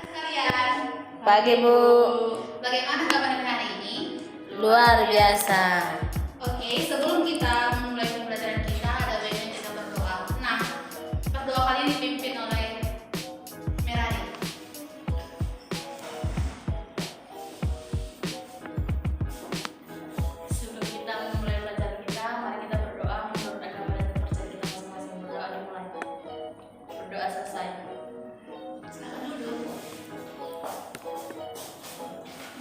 Sekalian, Pagi Bu. bagaimana kabar hari ini? Luar biasa. Oke, sebelum kita memulai pembelajaran kita, ada baiknya kita berdoa. Nah, berdoa kali ini dipimpin oleh Merari. Sebelum kita memulai pelajaran kita, mari kita berdoa menurut agama dan kepercayaan kita masing-masing. Berdoa dimulai. Berdoa selesai. Silakan duduk.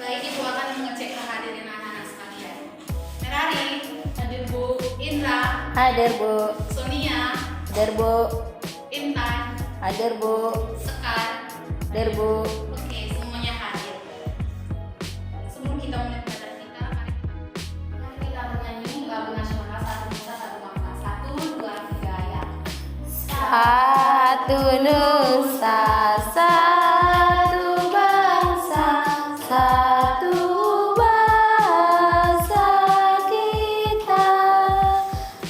Baik, Ibu akan mengecek kehadiran anak-anak sekalian. Merari, hadir Bu. Indra, Hadir Bu. Sonia, Hadir Bu. Intan, Hadir Bu. Sekar. Hadir Bu. Oke, semuanya hadir. Sebelum kita mulai pelajaran kita, mari kita bernyanyi lagu nasional Satu Nusa Satu Bangsa. 1, 2, 3 ya. Satu nusa, satu bangsa, satu bahasa kita.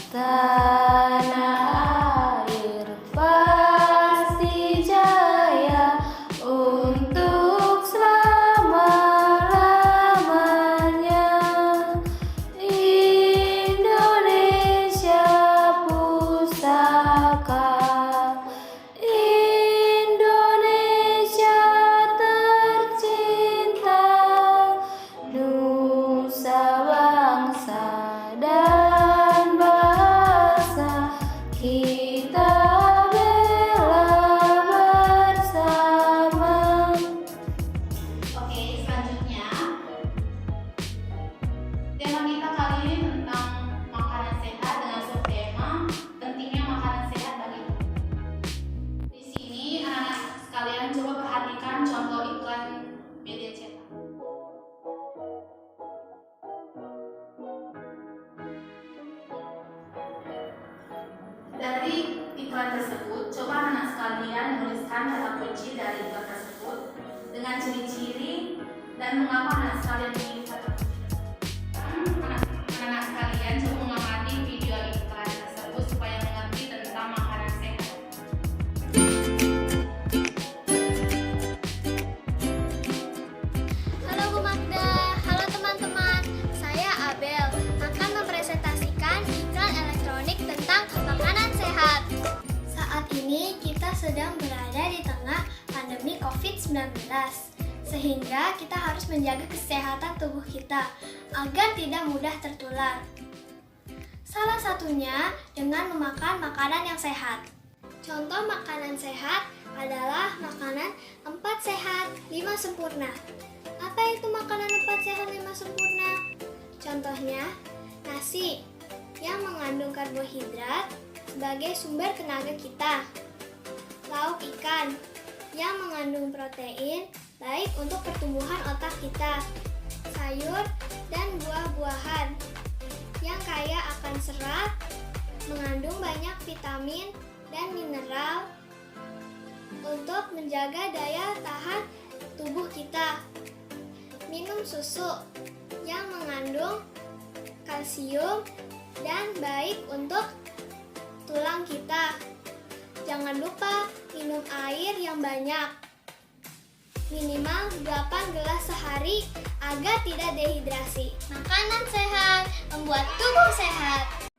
Tanah air pasti jaya untuk selama-lamanya. Indonesia pusaka, Indonesia tercinta, nusa bangsa dan bahasa kita bela bersama. Oke, selanjutnya tema kita kali ini tentang makanan sehat dengan subtema pentingnya makanan sehat bagi tubuh. Di sini anak-anak sekalian coba perhatikan contoh iklan media cetak. Dari iklan tersebut, coba anak sekalian menuliskan kata kunci dari iklan tersebut dengan ciri-ciri dan mengapa anak sekalian memilih kata kunci tersebut. Anak-anak sekalian coba mengamati video iklan tersebut supaya mengerti tentang makanan sehat. Halo Bu Magda, halo teman-teman. Saya Abel akan mempresentasikan iklan elektronik tentang makanan sehat. Saat ini kita sedang berada di tengah pandemi COVID-19, sehingga kita harus menjaga kesehatan tubuh kita agar tidak mudah tertular. Salah satunya dengan memakan makanan yang sehat. Contoh makanan sehat adalah makanan 4 sehat, 5 sempurna. Apa itu makanan 4 sehat 5 sempurna? Contohnya, nasi yang mengandung karbohidrat sebagai sumber tenaga kita. Lauk ikan yang mengandung protein baik untuk pertumbuhan otak kita. Sayur dan buah-buahan yang kaya akan serat, mengandung banyak vitamin dan mineral untuk menjaga daya tahan tubuh kita. Minum susu yang mengandung kalsium dan baik untuk tulang kita. Jangan lupa minum air yang banyak, minimal 8 gelas sehari agar tidak dehidrasi. Makanan sehat membuat tubuh sehat.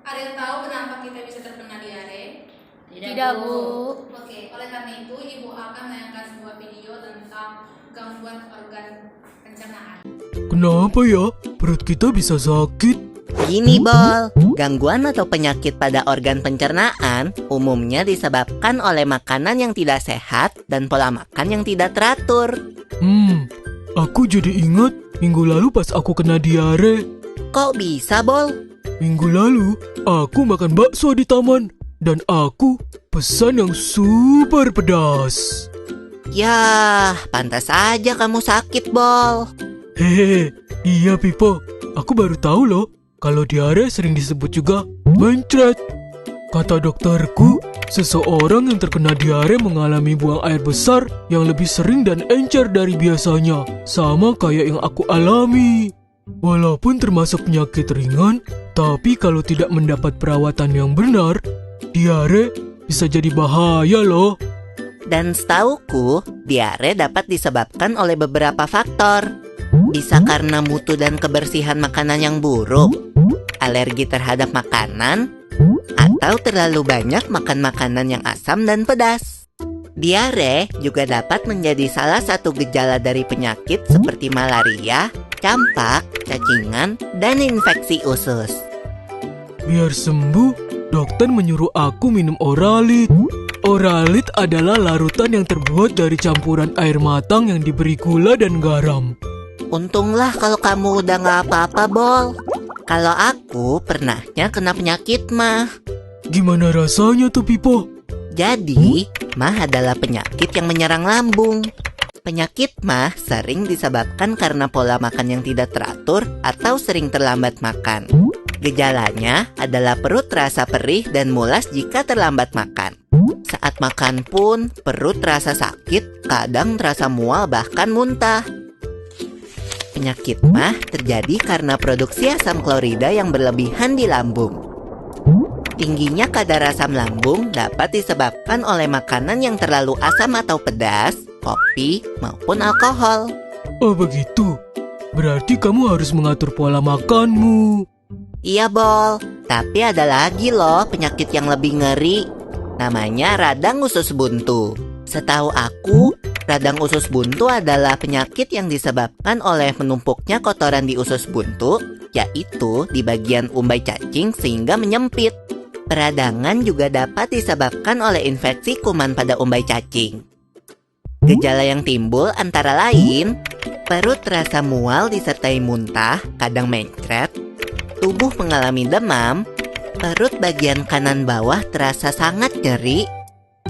Ada yang tahu kenapa kita bisa terkena diare? Tidak Bu. Oke, oleh karena itu Ibu akan menayangkan sebuah video tentang gangguan organ pencernaan. Kenapa ya perut kita bisa sakit? Gini Bol, gangguan atau penyakit pada organ pencernaan umumnya disebabkan oleh makanan yang tidak sehat dan pola makan yang tidak teratur. Aku jadi ingat minggu lalu pas aku kena diare. Kok bisa Bol? Minggu lalu aku makan bakso di taman dan aku pesan yang super pedas. Yah, pantas aja kamu sakit Bol. Hehehe, iya Pipo, aku baru tahu loh kalau diare sering disebut juga mencret. Kata dokterku, seseorang yang terkena diare mengalami buang air besar yang lebih sering dan encer dari biasanya, sama kayak yang aku alami. Walaupun termasuk penyakit ringan, tapi kalau tidak mendapat perawatan yang benar, diare bisa jadi bahaya loh. Dan setauku, diare dapat disebabkan oleh beberapa faktor. Bisa karena mutu dan kebersihan makanan yang buruk, alergi terhadap makanan, atau terlalu banyak makan makanan yang asam dan pedas. Diare juga dapat menjadi salah satu gejala dari penyakit seperti malaria, campak, cacingan, dan infeksi usus. Biar sembuh, dokter menyuruh aku minum Oralit. Oralit adalah larutan yang terbuat dari campuran air matang yang diberi gula dan garam. Untunglah kalau kamu udah nggak apa-apa, Bol. Kalau aku pernahnya kena penyakit mah. Gimana rasanya tuh, Pipo? Jadi, mah adalah penyakit yang menyerang lambung. Penyakit mah sering disebabkan karena pola makan yang tidak teratur atau sering terlambat makan. Gejalanya adalah perut terasa perih dan mulas jika terlambat makan. Saat makan pun, perut terasa sakit, kadang terasa mual bahkan muntah. Penyakit mah terjadi karena produksi asam klorida yang berlebihan di lambung. Tingginya kadar asam lambung dapat disebabkan oleh makanan yang terlalu asam atau pedas, kopi, maupun alkohol. Oh begitu, berarti kamu harus mengatur pola makanmu. Iya, Bol. Tapi ada lagi loh penyakit yang lebih ngeri. Namanya radang usus buntu. Setahu aku, radang usus buntu adalah penyakit yang disebabkan oleh menumpuknya kotoran di usus buntu, yaitu di bagian umbai cacing sehingga menyempit. Peradangan juga dapat disebabkan oleh infeksi kuman pada umbai cacing. Gejala yang timbul antara lain, perut terasa mual disertai muntah, kadang mencret, tubuh mengalami demam, perut bagian kanan bawah terasa sangat nyeri,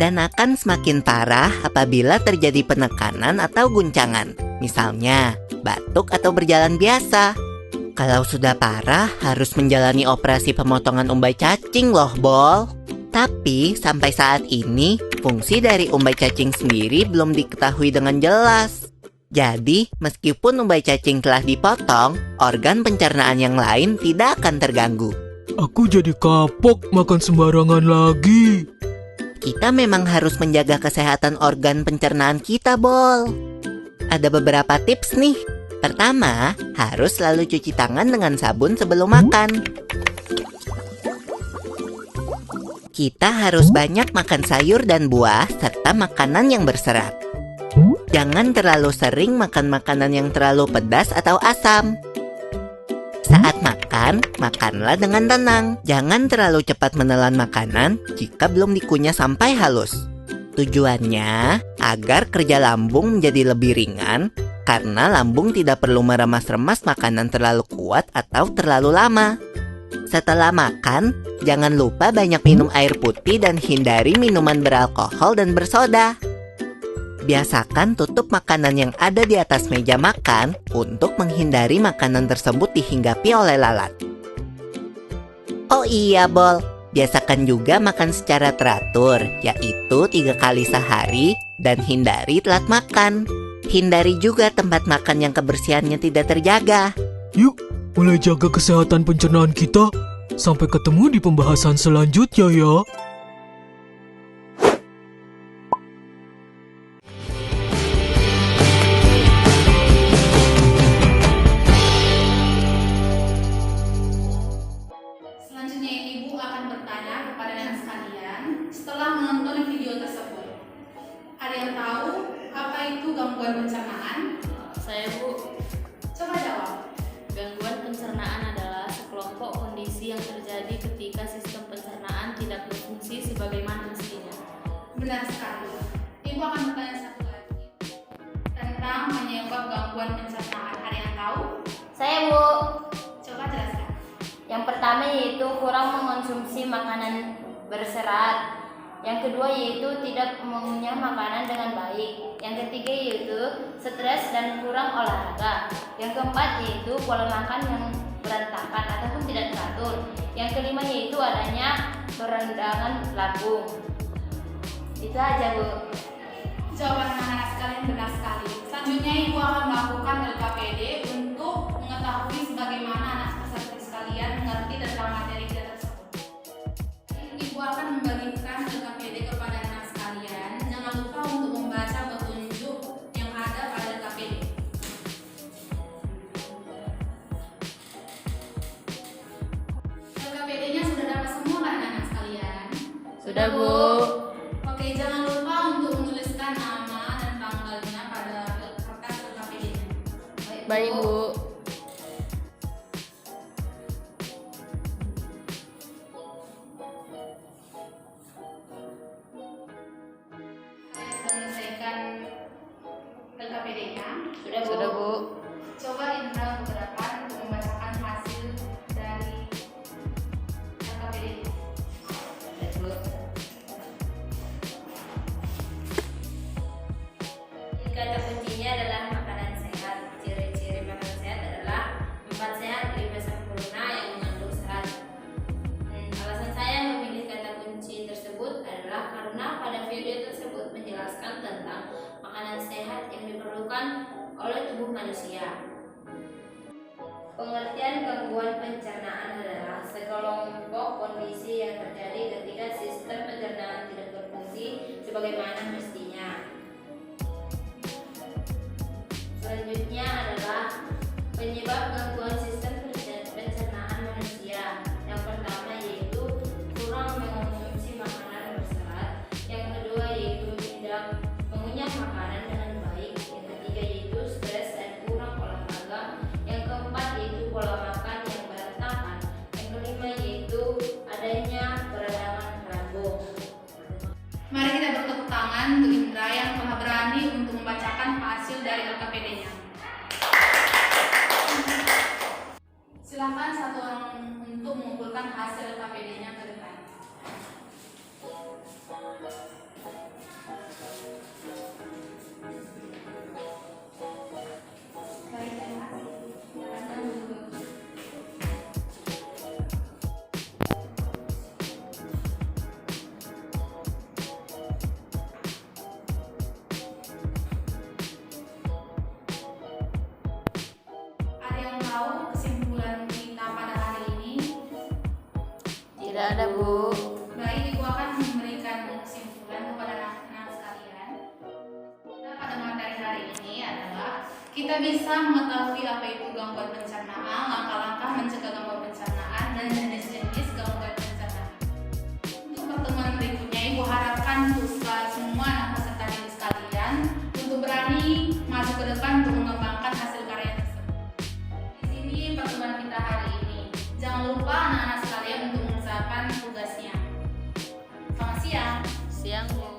dan akan semakin parah apabila terjadi penekanan atau guncangan, misalnya batuk atau berjalan biasa. Kalau sudah parah, harus menjalani operasi pemotongan umbai cacing loh, Bol. Tapi, sampai saat ini, fungsi dari umbai cacing sendiri belum diketahui dengan jelas. Jadi, meskipun umbai cacing telah dipotong, organ pencernaan yang lain tidak akan terganggu. Aku jadi kapok makan sembarangan lagi. Kita memang harus menjaga kesehatan organ pencernaan kita, Bol. Ada beberapa tips nih. Pertama, harus selalu cuci tangan dengan sabun sebelum makan. Kita harus banyak makan sayur dan buah serta makanan yang berserat. Jangan terlalu sering makan makanan yang terlalu pedas atau asam. Saat makan, makanlah dengan tenang. Jangan terlalu cepat menelan makanan jika belum dikunyah sampai halus. Tujuannya agar kerja lambung menjadi lebih ringan, karena lambung tidak perlu meremas-remas makanan terlalu kuat atau terlalu lama. Setelah makan, jangan lupa banyak minum air putih dan hindari minuman beralkohol dan bersoda. Biasakan tutup makanan yang ada di atas meja makan untuk menghindari makanan tersebut dihinggapi oleh lalat. Oh iya, Bol, biasakan juga makan secara teratur, yaitu 3 kali sehari dan hindari telat makan. Hindari juga tempat makan yang kebersihannya tidak terjaga. Yuk, mulai jaga kesehatan pencernaan kita. Sampai ketemu di pembahasan selanjutnya ya. Selanjutnya Ibu akan bertanya kepada anak sekalian setelah menonton video tersebut. Ada yang tahu apa itu gangguan pencernaan? Saya, Bu. Coba jawab. Gangguan pencernaan adalah sekelompok kondisi yang terjadi ketika sistem pencernaan tidak berfungsi sebagaimana mestinya. Benar sekali. Ibu akan bertanya satu lagi tentang penyebab gangguan pencernaan. Ada yang tahu? Saya, Bu. Coba jelaskan. Yang pertama yaitu kurang mengonsumsi makanan berserat. Yang kedua yaitu tidak mengunyah makanan dengan baik. Yang ketiga yaitu stres dan kurang olahraga. Yang keempat yaitu pola makan yang berantakan ataupun tidak teratur. Yang kelima yaitu adanya peradangan lambung. Itu aja, Bu. Jawaban anak-anak sekalian benar sekali. Selanjutnya Ibu akan melakukan LKPD untuk mengetahui sebagaimana anak peserta sekalian mengerti tentang materi kita tersebut. Ibu akan membagikan LKPD kepada anak sekalian. Jangan lupa Sudah, Bu. Oke, jangan lupa untuk menuliskan nama dan tanggalnya pada kertas LKPD-nya. Baik, Bu. Sudah menyelesaikan LKPD-nya. Sudah, Bu. Coba Indra untuk ke depan untuk membacakan hasil dari LKPD-nya. Baik, Bu. Kata kuncinya adalah makanan sehat. Ciri-ciri makanan sehat adalah 4 sehat, 5 sempurna yang mengandung serat. Alasan saya memilih kata kunci tersebut adalah karena pada video tersebut menjelaskan tentang makanan sehat yang diperlukan oleh tubuh manusia. Pengertian gangguan pencernaan adalah sekelompok kondisi yang terjadi ketika sistem pencernaan tidak berfungsi sebagaimana mestinya. Selanjutnya adalah penyebab gangguan sistem pencernaan manusia. Yang pertama yaitu kurang mengonsumsi makanan berserat. Yang kedua yaitu tidak mengunyah makanan dengan baik. Yang ketiga yaitu stres dan kurang olahraga. Yang keempat yaitu pola makan yang berantakan. Yang kelima yaitu adanya peradangan lambung. Mari kita bertepuk tangan untuk Indra yang telah berani untuk membacakan hasil dari LKPD-nya. Silakan satu orang untuk mengumpulkan hasil LKPD-nya ke depan. Baik, terima kasih. Silakan duduk. Ada yang tahu kesimpulan kita pada hari ini? Tidak ada, Bu. Baik, Ibu akan memberikan kesimpulan kepada anak-anak sekalian. Pada materi hari ini adalah kita bisa mengetahui apa itu gangguan pencernaan, langkah-langkah mencegah gangguan pencernaan, dan jenis-jenis gangguan pencernaan. Untuk pertemuan berikutnya, Ibu harapkan untuk semua anak peserta didik sekalian untuk berani maju ke depan untuk mengembangkan hasil karya tersebut. Di sini pertemuan kita hari ini. Jangan lupa anak-anak sekalian untuk mengerjakan tugasnya. Selamat siang. Siang, Bu.